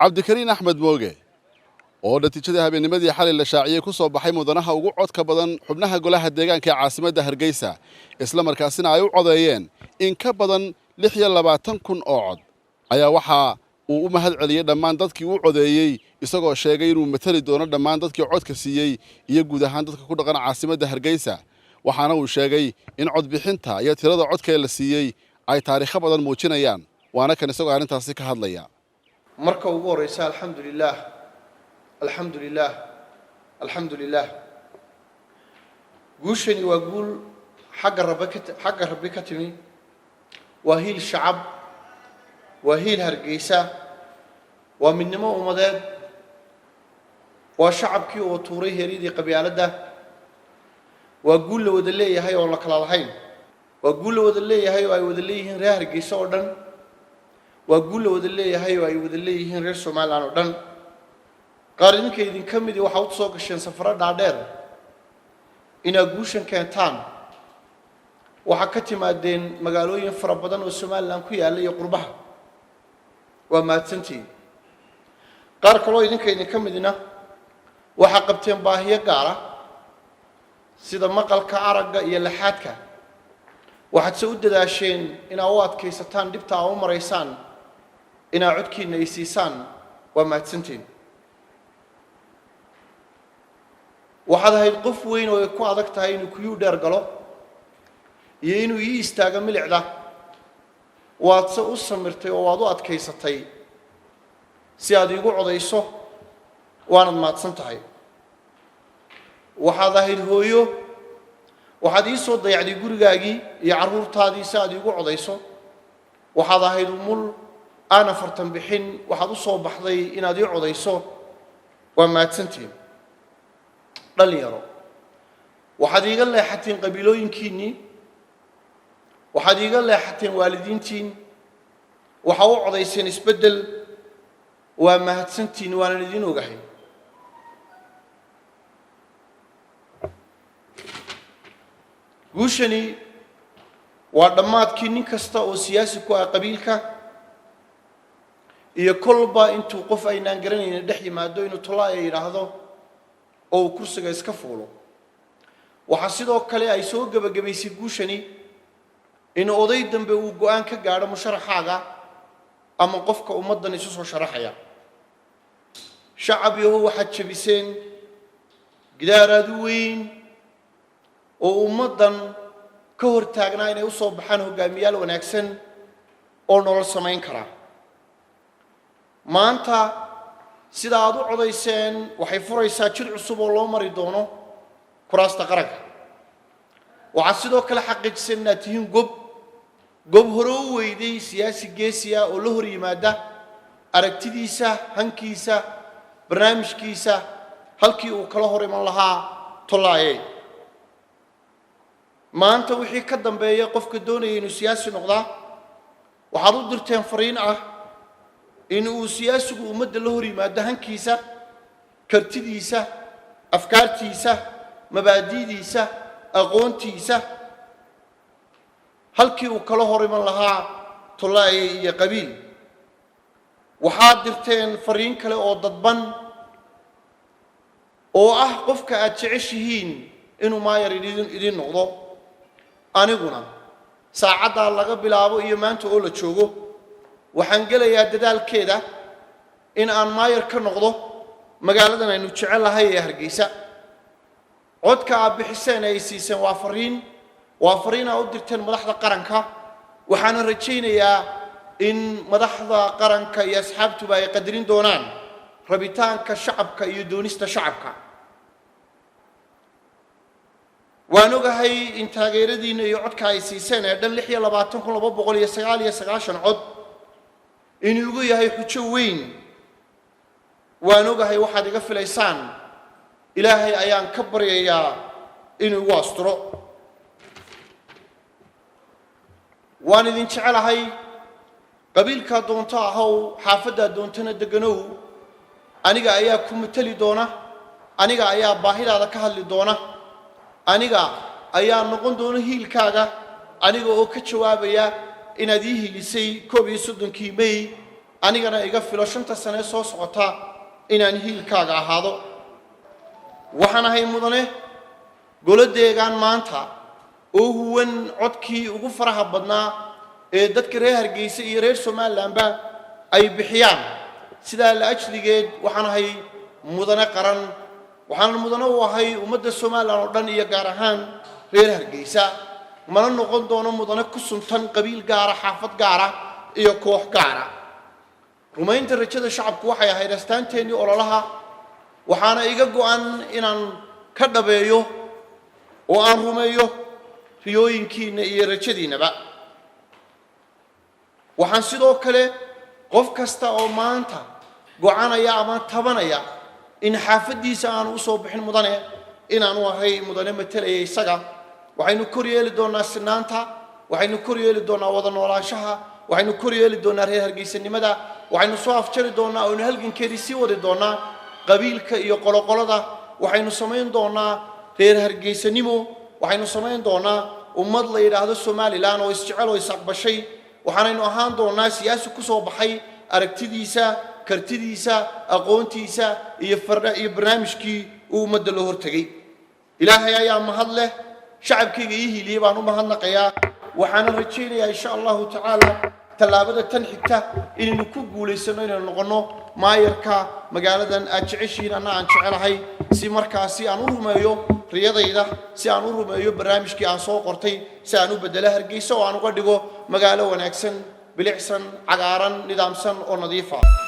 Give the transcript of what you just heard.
cabdikariin axmed mooge oo natiijada habeennimadii xalay la shaaciyay ku soo baxay mudanaha ugu codka badan xubnaha golaha deegaanka ee caasimadda Hargeysa isla markaasina ay u codeeyeen in ka badan 26,000 oo cod ayaa waxa uu u mahad celiyay dhammaan dadkii u codeeyay isagoo sheegay inuu matali doono dhammaan dadkii codka siiyay iyo guud ahaan dadka ku dhaqan caasimadda Hargeysa waxaana uu sheegay in cod bixinta iyo tirada codka la siiyay ay taariikh badan muujinayaan waana kan isagoo arintaasi ka hadlaya marka ugu horeysa alxamdulillaah guushani waa guul xagga rabbi ka timi waa hiil shacab waa hiil Hargeysa waa midnimo ummadeed waa shacabkii oo tuuray heeridii qabyaaladda waa guul la wada leeyahay oo la kala lahayn waa guul la wada leeyahay oo ay wada leeyihiin reer Hargeysa oo dhan waa guul la wada leeyahay oo ay wada leeyihiin reer Soomaaliland oo dhan qaar idin ka mid waxa uu soo gasheen safar dhaadheer ina guushan keentaan waxa ka timaadeen magaalooyin fara badan oo Soomaaliland ku yaala iyo qurbaha waa maadsantiin qaar kale oo idin ka midina waxa qabteen baahiyo gaar ah sida maqalka aragga iyo laxaadka waxaad soo dadaasheen inaa u adkaysataan dhibta oo mareysaan inaa codkiina ay siisaan waa maadsantiin waxaad ahayd qof weyn oo ku adag tahay inuu ku dheer galo iyo inuu istaaga milicda waad soo u samirtay oo waad u adkaysatay si aad igu codayso waanad maadsan tahay waxaad ahayd hooyo waxaad ii soo dayacday gurigaagii iyo carruurtaadii si aad igu codayso waxaad ahayd umul aan afartan bixin waxaad u soo baxday inaad ii codayso waa maadsantiin dhalinyaro waxaad iiga leexateen qabiilooyinkiinii waxaad iiga leexateen waalidiintiin waxa u codayseen isbeddel waa mahadsantiin waanan idin ogahay guushani waa dhammaadkii nin kasta oo siyaasi ku ah qabiilka iyo kolba intuu qof aynaan garanaynin dhex yimaado inuu tolaa ay yidhaahdo oo kursiga iska fuulo waxa sidoo kale ay soo gabagabaysay guushani in oday dambe uu go'aan ka gaaro musharaxaaga ama qofka ummadan isu soo sharaxaya shacab yahow waxaad jabiseen gidaaraad weyn oo ummadan ka hor taagnaa inay u soo baxaan hogaamiyaal wanaagsan oo nolol samayn kara maanta sida aad u codayseen waxay furaysaa jid cusub oo loo mari doono kuraasta qaranka waxaad sidoo kale xaqiijiseen inaad tihiin gob hore u weyday siyaasi geesiya oo la hor yimaada aragtidiisa hankiisa barnaamijkiisa halkii uu kala hor iman lahaa tolaaye maanta wixii ka dambeeya qofka doonaya inuu siyaasi noqdaa waxaad u dirteen fariin ah in uu siyaasigu ummadda la hor yimaado hankiisa kartidiisa afkaartiisa mabaadi'diisa aqoontiisa halkii uu kala hor iman lahaa tolaaye iyo qabiil waxaad dirteen fariin kale oo dadban oo ah qofka aad jeceshihiin inuu maayar idin noqdo aniguna saacadda laga bilaabo iyo maanta oo la joogo waxaan gelayaa dadaalkeeda in aan maayar ka noqdo magaaladan aynu jecelahay ee Hargeysa codka aad bixiseen ay siiseen waa fariin aad u dirteen madaxda qaranka waxaana rajaynayaa in madaxda qaranka iyo asxaabtuba ay qadarin doonaan rabitaanka shacabka iyo doonista shacabka waan ogahay in taageeradiina iyo codka ay siiseen ee dhan 26,299 cod inuu ugu yahay xujo weyn waan ogahay waxaad iga filaysaan ilaahay ayaan ka baryayaa inuu igu asturo waan idin jecelahay qabiilka doonto ahow xaafadda doontana deganow aniga ayaa ku matali doona aniga ayaa baahidaada ka hadli doona aniga ayaa noqon doona hiilkaaga aniga oo ka jawaabaya inaad ii hiilisay 31 May anigana iga filo 5 sano soo socota inaan hiilkaaga ahaado waxaan ahay mudane golo deegaan maanta oo huwan codkii ugu faraha badnaa ee dadka reer Hargeysa iyo reer Somaliland ba ay bixiyaan sida la ajligeed waxaan ahay mudane qaran waxaan mudane u ahay ummadda Somaliland oo dhan iyo gaar ahaan reer Hargeysa mana noqon doono mudane ku suntan qabiil gaar ah xaafad gaar ah iyo koox gaar ah rumaynta rajada shacabku waxay ahayd astaanteennii ololaha waxaana iga go'an inaan ka dhabeeyo oo aan rumeeyo riyooyinkiina iyo rajadiinaba waxaan sidoo kale qof kasta oo maanta go'aanaya ama tabanaya in xaafadiisa aan u soo bixin mudane inaan u ahay mudane matalaya isaga waxaynu kor yeeli doonaa sinaanta waxaynu kor yeeli doonaa wada noolaanshaha waxaynu kor yeeli doonaa reer Hargeysanimada waxaynu soo afjari doonaa oo halgankeedii sii wadi doonaa qabiilka iyo qoloqolada waxaynu sameyn doonaa reer Hargeysanimo waxaynu sameyn doonaa ummad la yiraahdo Somaliland oo isjecel oo isaqbashay waxaanaynu ahaan doonaa siyaasi ku soo baxay aragtidiisa kartidiisa aqoontiisa iyo barnaamijkii uu ummadda loo hortagay ilaahay ayaa mahad leh shacabkayga ii hiiliyay baan u mahadnaqayaa waxaan rajaynayaa insha Allah ta'ala talaabada tan xigta inaynu ku guuleysano inaynu noqono maayarka magaaladan aad jeceshiin aan jecelahay si markaasi aan u rumeeyo riyadayda si aan u rumeeyo barnaamijkii aan soo qortay si aan u bedelo Hargeysa oo aan uga dhigo magaalo wanaagsan bilicsan cagaaran nidaamsan oo nadiif ah